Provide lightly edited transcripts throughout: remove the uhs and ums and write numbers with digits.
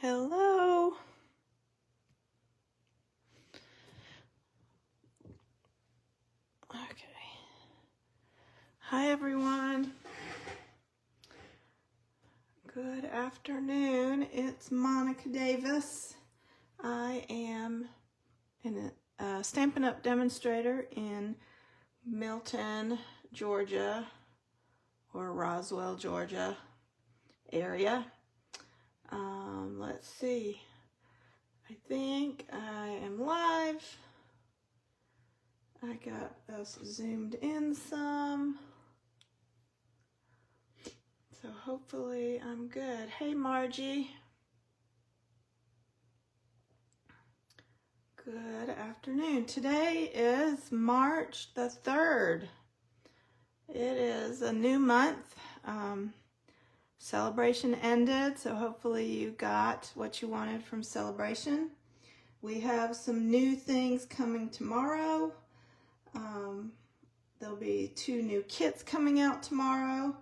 Hello. Okay. Hi, everyone. Good afternoon. It's Monika Davis. I am a Stampin' Up demonstrator in Milton, Georgia, or Roswell, Georgia area. Let's see. I think I am live. I got us zoomed in some. So hopefully I'm good. Hey, Margie. Good afternoon. Today is March the 3rd. It is a new month. Celebration ended, so hopefully you got what you wanted from Celebration. We have some new things coming tomorrow. There'll be 2 new kits coming out tomorrow.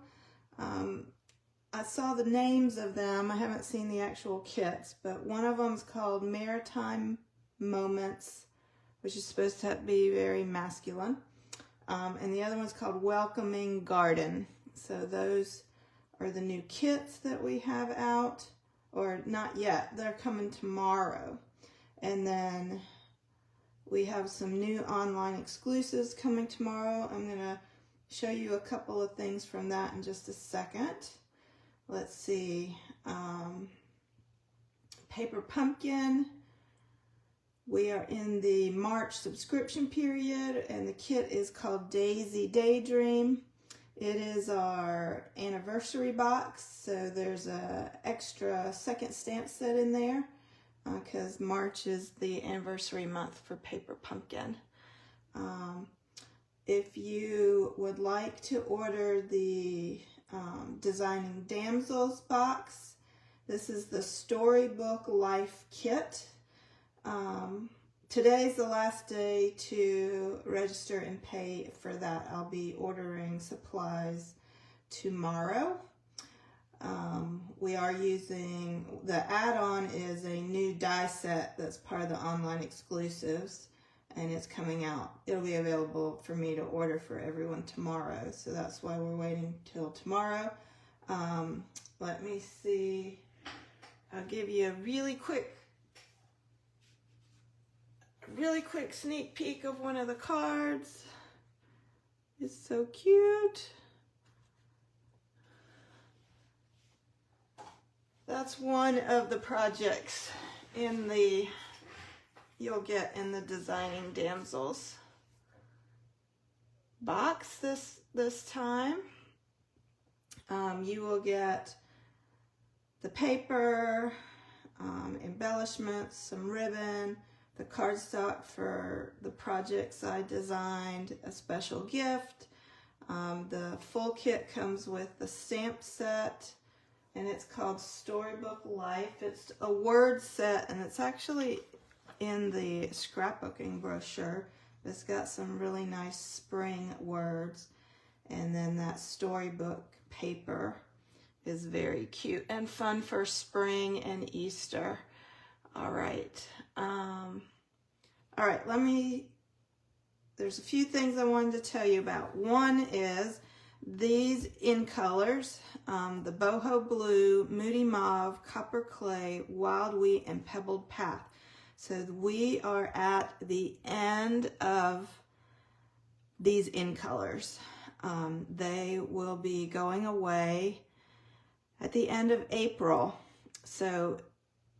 I saw the names of them. I haven't seen the actual kits, but one of them is called Maritime Moments, which is supposed to be very masculine. And the other one's called Welcoming Garden. So those are the new kits that we have out, or not yet. They're coming tomorrow. And then we have some new online exclusives coming tomorrow. I'm going to show you a couple of things from that in just a second. Let's see. Paper Pumpkin. We are in the March subscription period, and the kit is called Daisy Daydream. It is our anniversary box, so there's a extra second stamp set in there because March is the anniversary month for Paper Pumpkin. If you would like to order the Designing Damsels box, this is the Storybook Life Kit. Today's the last day to register and pay for that. I'll be ordering supplies tomorrow. We are using, the add-on is a new die set that's part of the online exclusives, and it's coming out. It'll be available for me to order for everyone tomorrow, so that's why we're waiting till tomorrow. Let me see. I'll give you a really quick sneak peek of one of the cards. It's so cute. That's one of the projects you'll get in the Designing Damsels box this time. You will get the paper, embellishments, some ribbon, the cardstock for the projects I designed, a special gift. The full kit comes with the stamp set, and it's called Storybook Life. It's a word set, and it's actually in the scrapbooking brochure. It's got some really nice spring words, and then that storybook paper is very cute and fun for spring and Easter. All right. There's a few things I wanted to tell you about. One is these in colors, the Boho Blue, Moody Mauve, Copper Clay, Wild Wheat, and Pebbled Path. So we are at the end of these in colors. They will be going away at the end of April. So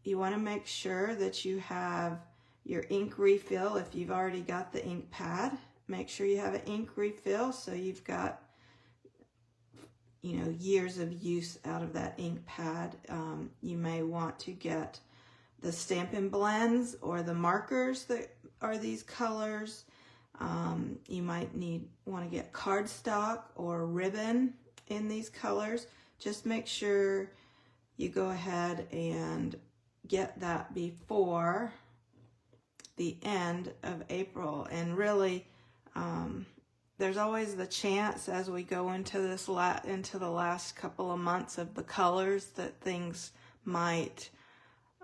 you want to make sure that you have your ink refill. If you've already got the ink pad, make sure you have an ink refill so you've got, years of use out of that ink pad. You may want to get the Stampin' Blends or the markers that are these colors. You might want to get cardstock or ribbon in these colors. Just make sure you go ahead and get that before the end of April. And really, there's always the chance as we go into the last couple of months of the colors that things might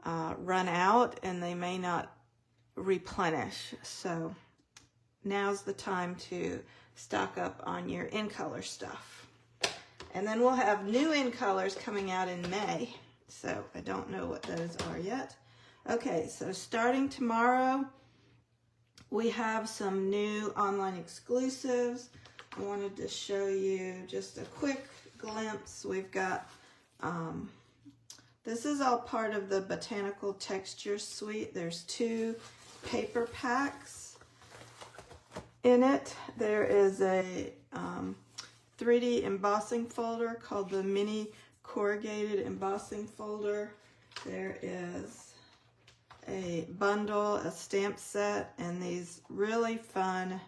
run out and they may not replenish. So now's the time to stock up on your in color stuff. And then we'll have new in colors coming out in May. So I don't know what those are yet. Okay, so starting tomorrow, we have some new online exclusives. I wanted to show you just a quick glimpse. We've got, this is all part of the Botanical Texture Suite. There's 2 paper packs in it. There is a 3D embossing folder called the Mini Corrugated Embossing Folder. There is a bundle, a stamp set, and these really fun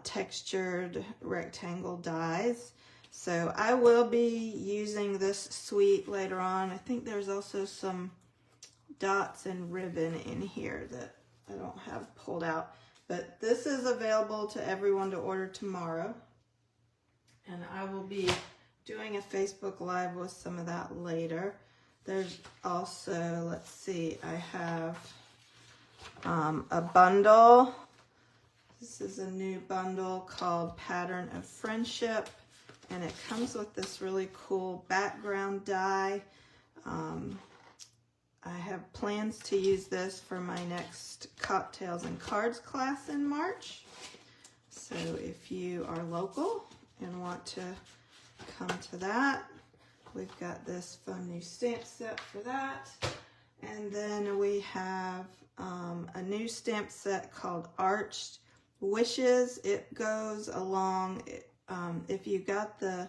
textured rectangle dies. So I will be using this suite later on. I think there's also some dots and ribbon in here that I don't have pulled out. But this is available to everyone to order tomorrow. And I will be doing a Facebook Live with some of that later. There's also, let's see, I have a bundle. This is a new bundle called Pattern of Friendship. And it comes with this really cool background die. I have plans to use this for my next Cocktails and Cards class in March. So if you are local and want to come to that, we've got this fun new stamp set for that. And then we have a new stamp set called Arched Wishes. It goes along, if you got the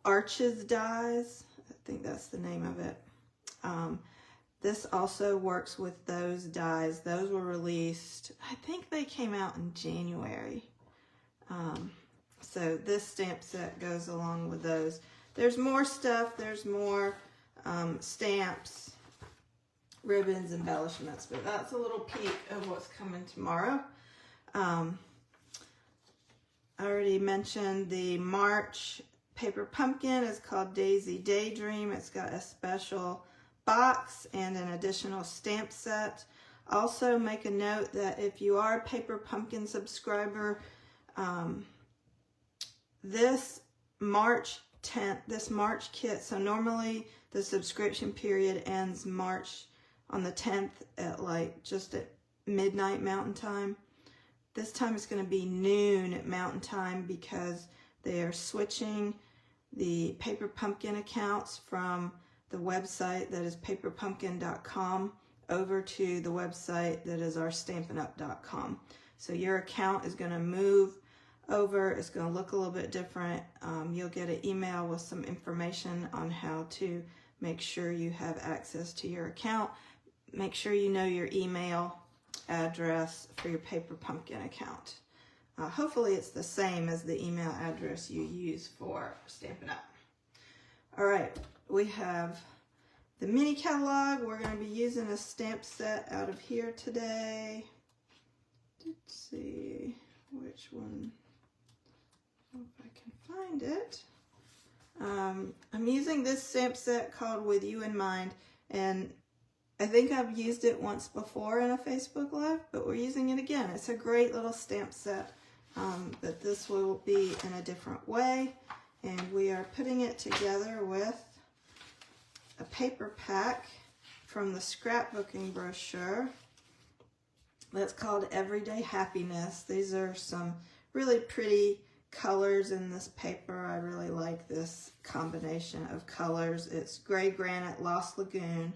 Arches dies, I think that's the name of it. This also works with those dies. Those were released, I think they came out in January. So this stamp set goes along with those. There's more stuff. There's more stamps, ribbons, embellishments, but that's a little peek of what's coming tomorrow. I already mentioned the March paper pumpkin is called Daisy Daydream. It's got a special box and an additional stamp set. Also make a note that if you are a paper pumpkin subscriber, this March 10th, this March kit, so normally the subscription period ends on the 10th at like just at midnight Mountain Time. This time it's going to be noon at Mountain Time because they are switching the Paper Pumpkin accounts from the website that is paperpumpkin.com over to the website that is our stampinup.com. So your account is going to move over. It's going to look a little bit different. You'll get an email with some information on how to make sure you have access to your account. Make sure you know your email address for your Paper Pumpkin account. Hopefully it's the same as the email address you use for Stampin' Up. All right, we have the mini catalog. We're going to be using a stamp set out of here today. Let's see which one. If I can find it. I'm using this stamp set called With You in Mind, and I think I've used it once before in a Facebook Live, but we're using it again. It's a great little stamp set, but this will be in a different way, and we are putting it together with a paper pack from the scrapbooking brochure that's called Everyday Happiness. These are some really pretty colors in this paper. I really like this combination of colors. It's Gray Granite, Lost Lagoon,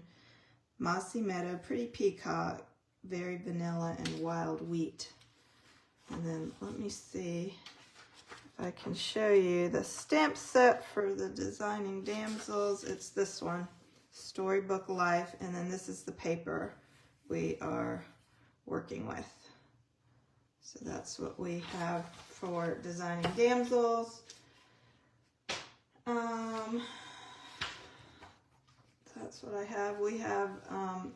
Mossy Meadow, Pretty Peacock, Very Vanilla, and Wild Wheat. And then let me see if I can show you the stamp set for the Designing Damsels. It's this one, Storybook Life, and then this is the paper we are working with. So that's what we have for Designing Damsels. That's what I have. We have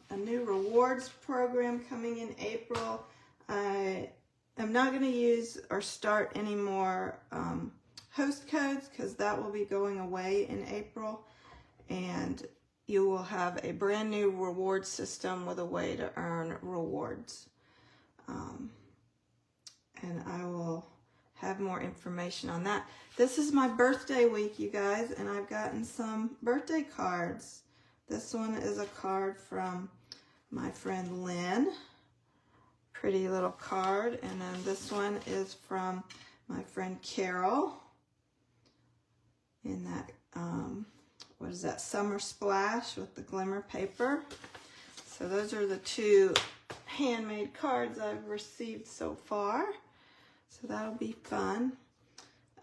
a new rewards program coming in April. I am not going to use or start any more host codes because that will be going away in April. And you will have a brand new reward system with a way to earn rewards. And I will have more information on that. This is my birthday week, you guys, and I've gotten some birthday cards. This one is a card from my friend Lynn. Pretty little card. And then this one is from my friend Carol. In that, what is that, Summer Splash with the glimmer paper. So those are the two handmade cards I've received so far. So that'll be fun.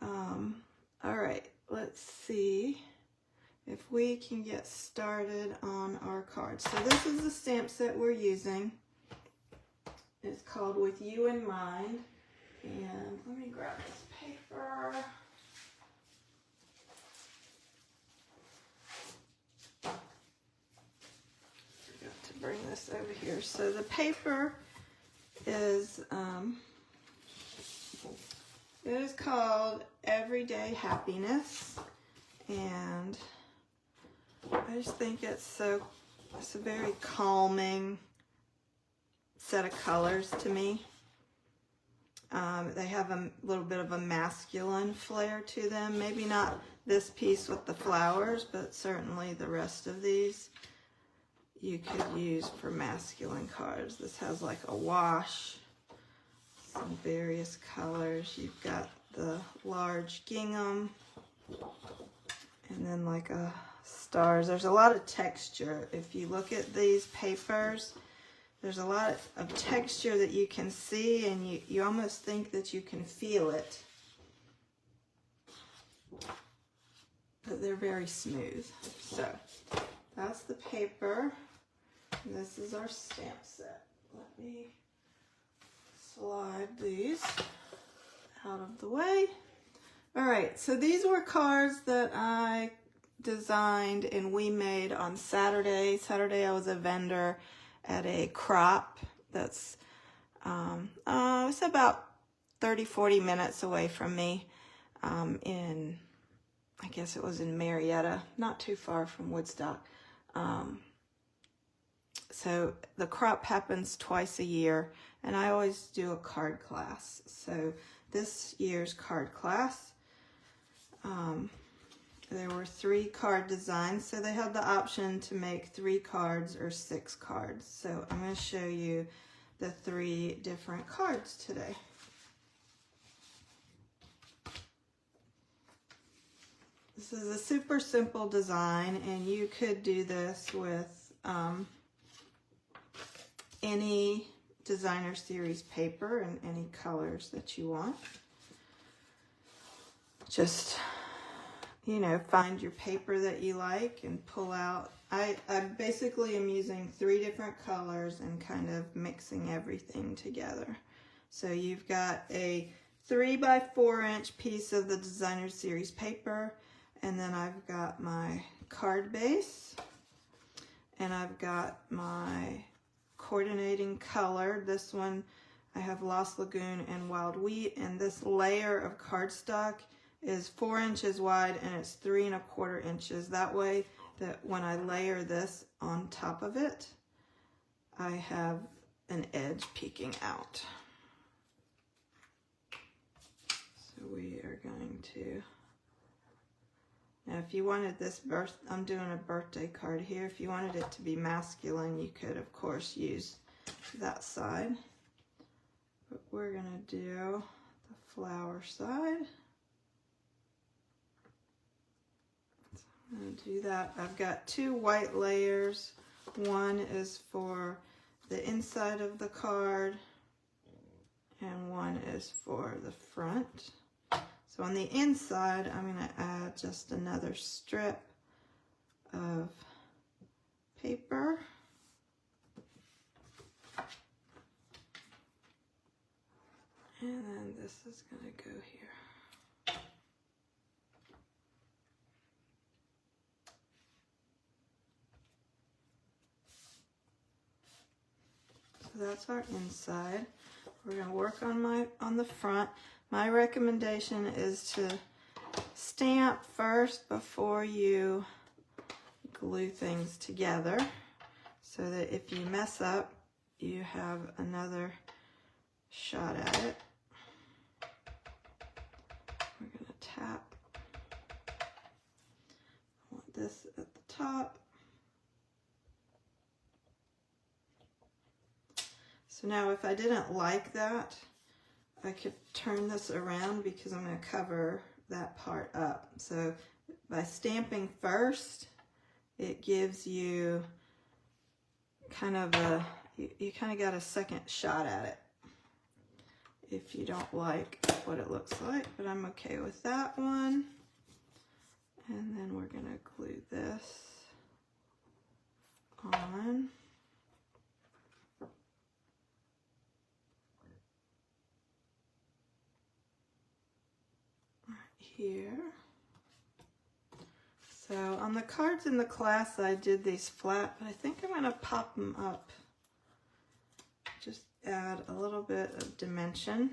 All right, let's see if we can get started on our cards. So this is the stamp set we're using. It's called With You in Mind. And let me grab this paper. Forgot to bring this over here. So the paper is, it is called Everyday Happiness, and I just think it's a very calming set of colors to me. They have a little bit of a masculine flair to them. Maybe not this piece with the flowers, but certainly the rest of these you could use for masculine cards. This has like a wash, some various colors. You've got the large gingham, and then like a stars. There's a lot of texture. If you look at these papers, there's a lot of texture that you can see, and you almost think that you can feel it. But they're very smooth. So that's the paper. This is our stamp set. Let me slide these out of the way. All right, so these were cards that I designed and we made on Saturday. Saturday I was a vendor at a crop that's it's about 30-40 minutes away from me, in, I guess it was in Marietta, not too far from Woodstock. So the crop happens twice a year, and I always do a card class. So this year's card class, there were 3 card designs, so they had the option to make 3 cards or 6 cards. So I'm going to show you the 3 different cards today. This is a super simple design, and you could do this with any designer series paper and any colors that you want. Just, you know, find your paper that you like and pull out. I basically am using 3 different colors and kind of mixing everything together. So you've got a 3 by 4 inch piece of the designer series paper, and then I've got my card base, and I've got my coordinating color. This one I have Lost Lagoon and Wild Wheat, and this layer of cardstock is 4 inches wide and it's 3 1/4 inches. That way that when I layer this on top of it, I have an edge peeking out. So we are going to, now if you wanted this I'm doing a birthday card here. If you wanted it to be masculine, you could of course use that side. But we're gonna do the flower side. So I'm gonna do that. I've got 2 white layers. One is for the inside of the card, and one is for the front. So on the inside, I'm going to add just another strip of paper. And then this is going to go here. So that's our inside. We're going to work on the front. My recommendation is to stamp first before you glue things together so that if you mess up, you have another shot at it. We're going to tap. I want this at the top. So now if I didn't like that, I could turn this around because I'm going to cover that part up. So by stamping first, it gives you kind of a, you kind of got a second shot at it if you don't like what it looks like, but I'm okay with that one. And then we're going to glue this on. Right here. So on the cards in the class, I did these flat, but I think I'm going to pop them up. Just add a little bit of dimension.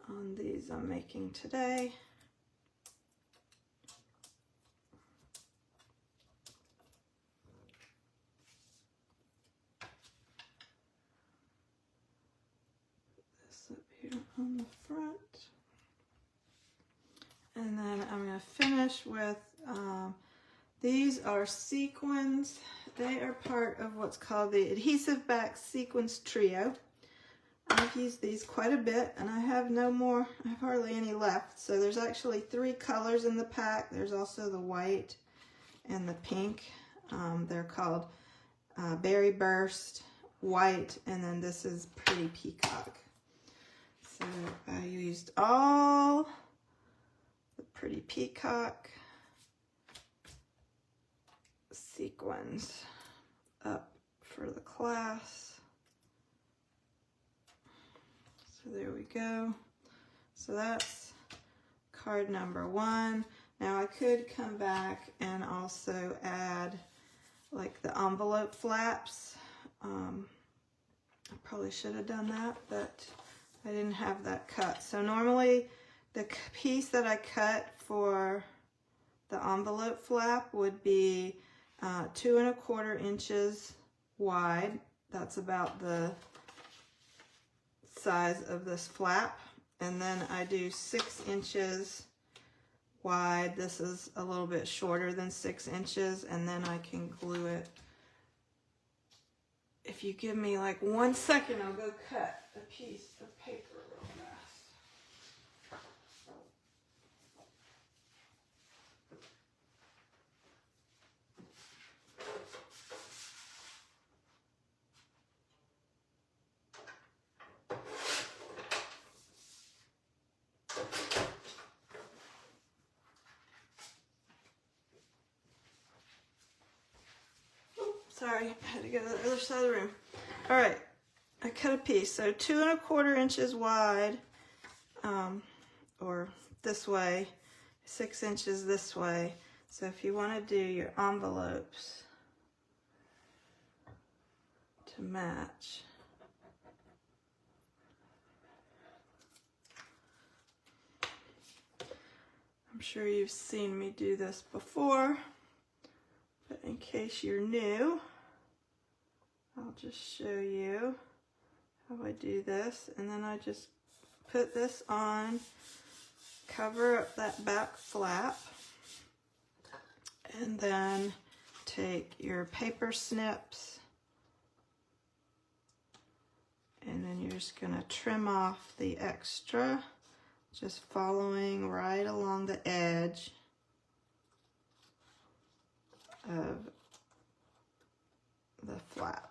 On these I'm making today. On the front, and then I'm going to finish with these are sequins. They are part of what's called the Adhesive Back Sequins Trio. I've used these quite a bit, and I have no more. I have hardly any left. So there's actually 3 colors in the pack. There's also the white and the pink. They're called Berry Burst, White, and then this is Pretty Peacock. So I used all the Pretty Peacock sequins up for the class. So there we go. So that's card number 1. Now I could come back and also add like the envelope flaps. I probably should have done that, but I didn't have that cut. So normally the piece that I cut for the envelope flap would be 2 1/4 inches wide. That's about the size of this flap. And then I do 6 inches wide. This is a little bit shorter than 6 inches, and then I can glue it. If you give me like 1 second, I'll go cut a piece of paper real fast. Sorry, I had to go to the other side of the room. All right, I cut a piece. So 2 1/4 inches wide, or this way, 6 inches this way. So if you want to do your envelopes to match, I'm sure you've seen me do this before, but in case you're new, I'll just show you how I do this. And then I just put this on, cover up that back flap, and then take your paper snips, and then you're just going to trim off the extra, just following right along the edge of the flap.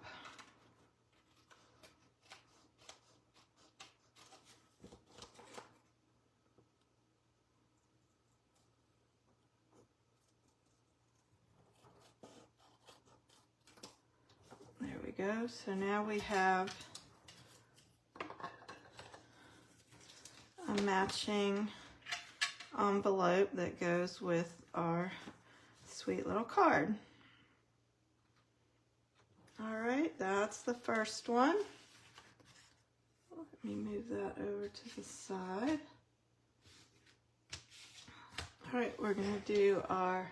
There we go. So now we have a matching envelope that goes with our sweet little card. All right, that's the first one. Let me move that over to the side. All right, we're gonna do our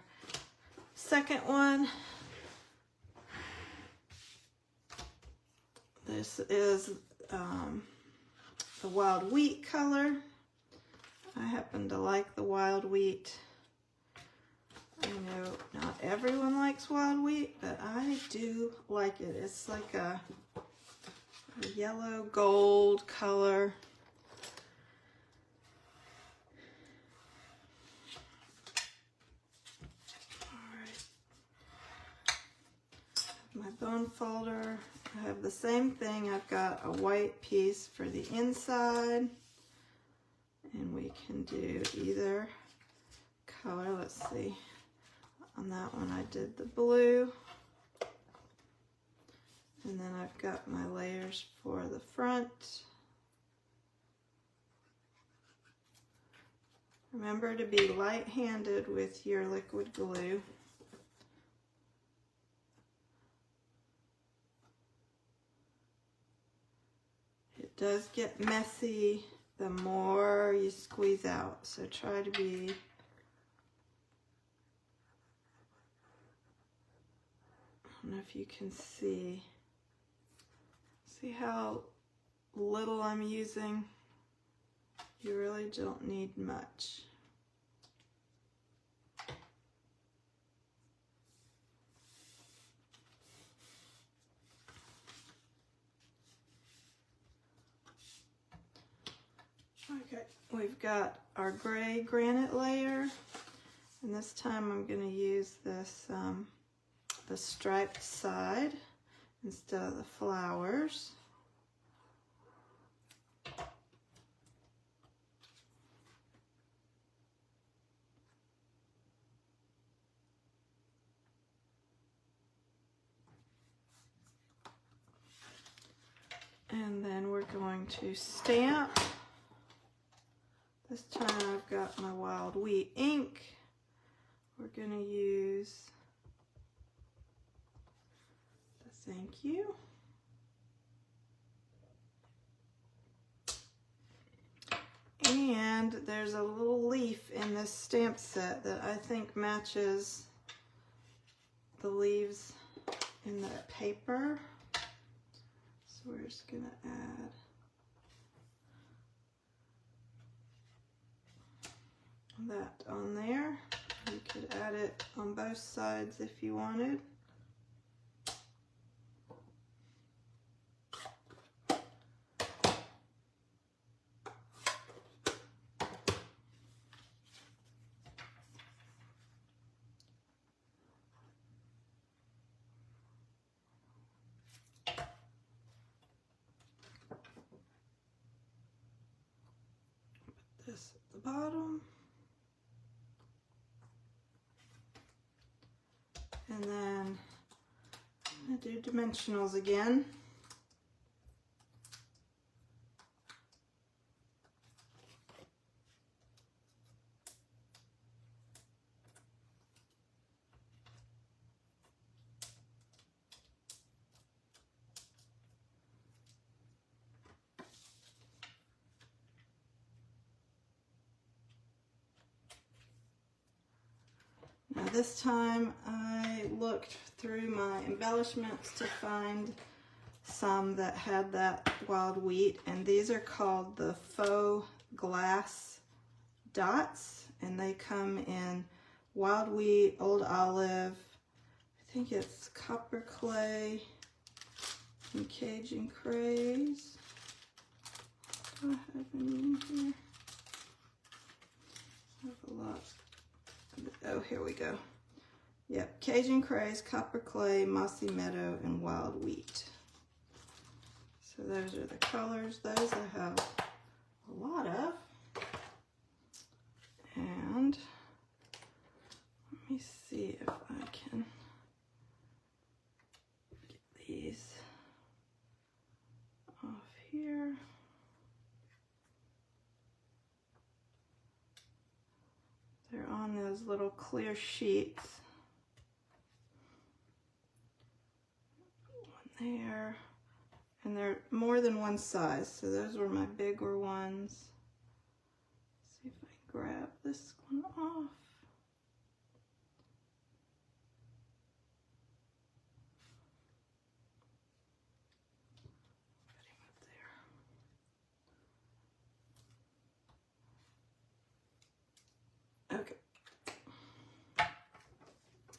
second one. This is the wild wheat color. I happen to like the wild wheat. I know not everyone likes wild wheat, but I do like it. It's like a yellow gold color. My bone folder, I have the same thing. I've got a white piece for the inside, and we can do either color. Let's see, on that one I did the blue, and then I've got my layers for the front. Remember to be light-handed with your liquid glue. It does get messy the more you squeeze out, so try to be I don't know if you can see how little I'm using. You really don't need much. Okay, we've got our gray granite layer, and this time I'm going to use this the striped side instead of the flowers. And then we're going to stamp. This time I've got my wild wheat ink. We're going to use the thank you. And there's a little leaf in this stamp set that I think matches the leaves in the paper. So we're just going to add that on there. You could add it on both sides if you wanted. Put this at the bottom. And then I'm going to do dimensionals again. Now this time I looked through my embellishments to find some that had that wild wheat, and these are called the Faux glass dots, and they come in wild wheat, old olive, I think it's copper clay, and Cajun craze. Do I have any in here? I have a lot. Oh, here we go. Yep, Cajun craze, copper clay, mossy meadow, and wild wheat. So those are the colors. Those I have a lot of. And let me see if I can get these off here. They're on those little clear sheets. One there. And they're more than one size, so those were my bigger ones. Let's see if I can grab this one off. Okay.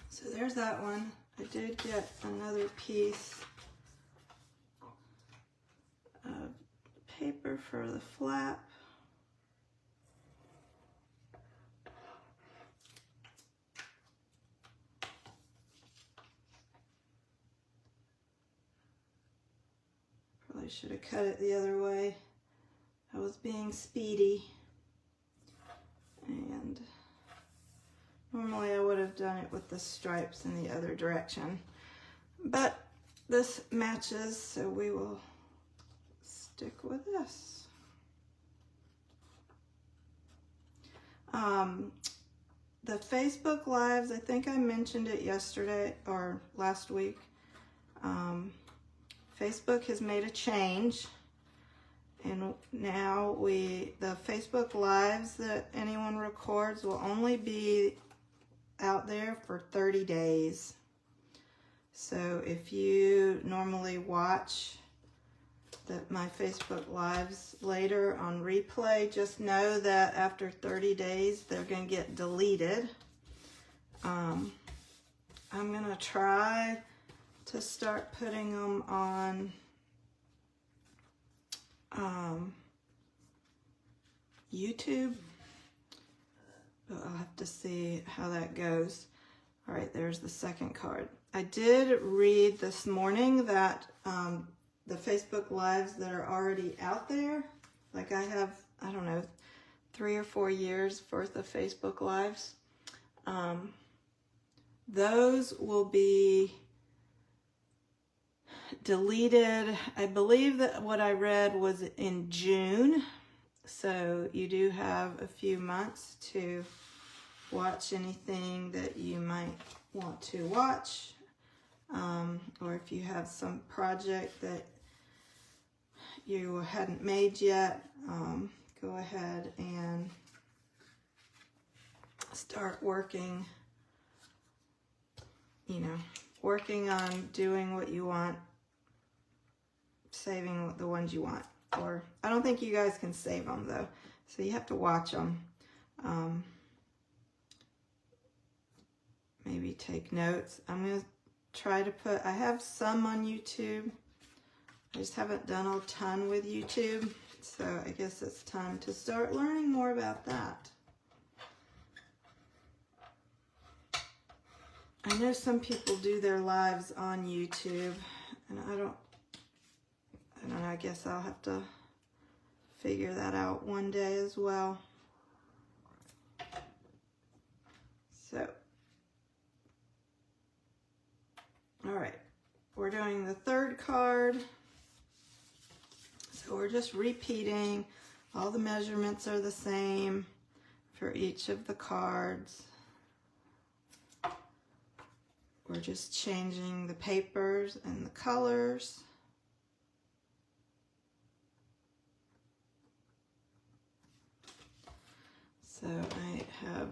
So there's that one. I did get another piece of paper for the flap. Probably should have cut it the other way. I was being speedy. And normally I would have done it with the stripes in the other direction. But this matches, so we will stick with this. The Facebook Lives, I think I mentioned it yesterday or last week. Facebook has made a change, and now the Facebook Lives that anyone records will only be out there for 30 days. So if you normally watch my Facebook Lives later on replay, just know that after 30 days they're going to get deleted. I'm going to try to start putting them on YouTube, but I'll have to see how that goes. All right, there's the second card. I did read this morning that the Facebook Lives that are already out there, like I have, I don't know, 3 or 4 years worth of Facebook Lives, those will be deleted. I believe that what I read was in June, so you do have a few months to watch anything that you might want to watch, or if you have some project that you hadn't made yet, go ahead and start working, working on doing what you want, saving the ones you want. Or I don't think you guys can save them though, so you have to watch them. Maybe take notes. I'm going to try to put, I have some on YouTube. I just haven't done a ton with YouTube, so I guess it's time to start learning more about that. I know some people do their lives on YouTube, and I don't know, I guess I'll have to figure that out one day as well. So, all right, we're doing the third card. So we're just repeating. All the measurements are the same for each of the cards. We're just changing the papers and the colors. So I have,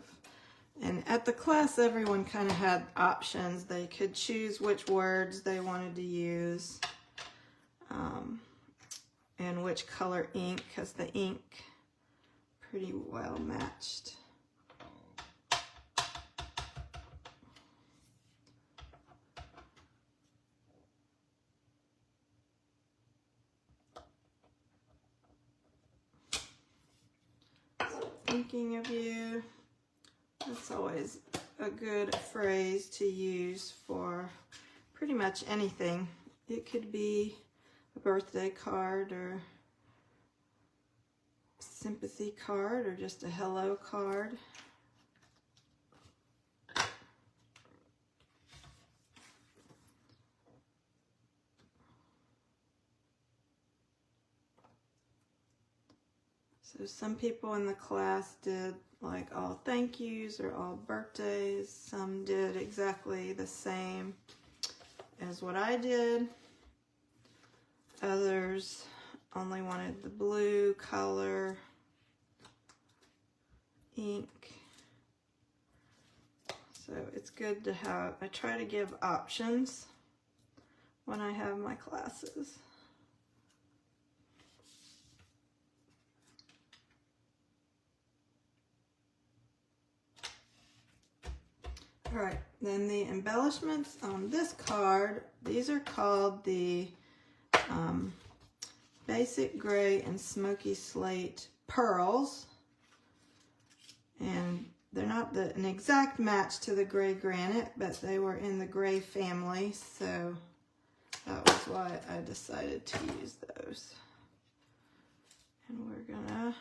and at the class everyone kind of had options. They could choose which words they wanted to use, and which color ink, because the ink pretty well matched. Thinking of you, that's always a good phrase to use for pretty much anything. It could be a birthday card or sympathy card or just a hello card. So some people in the class did like all thank yous or all birthdays. Some did exactly the same as what I did. Others only wanted the blue color, ink. So it's good to have, I try to give options when I have my classes. All right, then the embellishments on this card, these are called the Basic Gray and Smoky Slate Pearls. And they're not an exact match to the gray granite, but they were in the gray family, so that was why I decided to use those. And we're gonna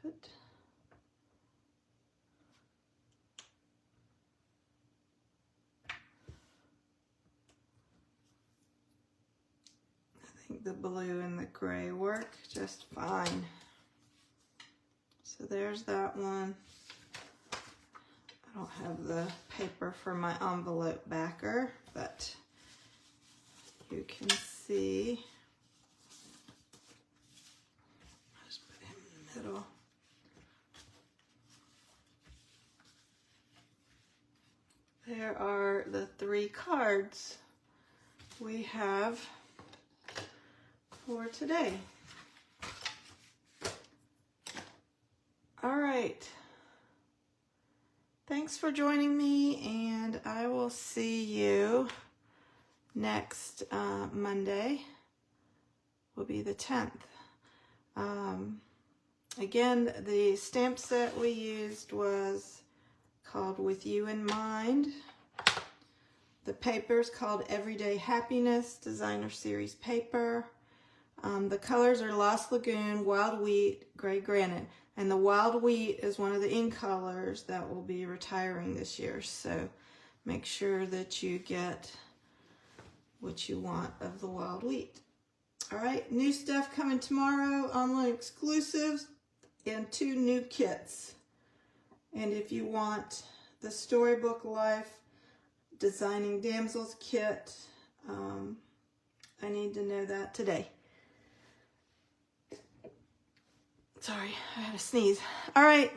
put the blue and the gray work just fine. So there's that one. I don't have the paper for my envelope backer, but you can see. I'll just put him in the middle. There are the 3 cards we have for today. All right. Thanks for joining me, and I will see you next Monday. Will be the 10th. Again, the stamp set we used was called With You in Mind. The paper's called Everyday Happiness, Designer Series paper. The colors are Lost Lagoon, Wild Wheat, Gray Granite. And the Wild Wheat is one of the ink colors that will be retiring this year. So make sure that you get what you want of the Wild Wheat. All right, new stuff coming tomorrow, online exclusives, and 2 new kits. And if you want the Storybook Life Designing Damsels kit, I need to know that today. Sorry, I had a sneeze. All right,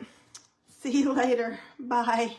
see you later. Bye.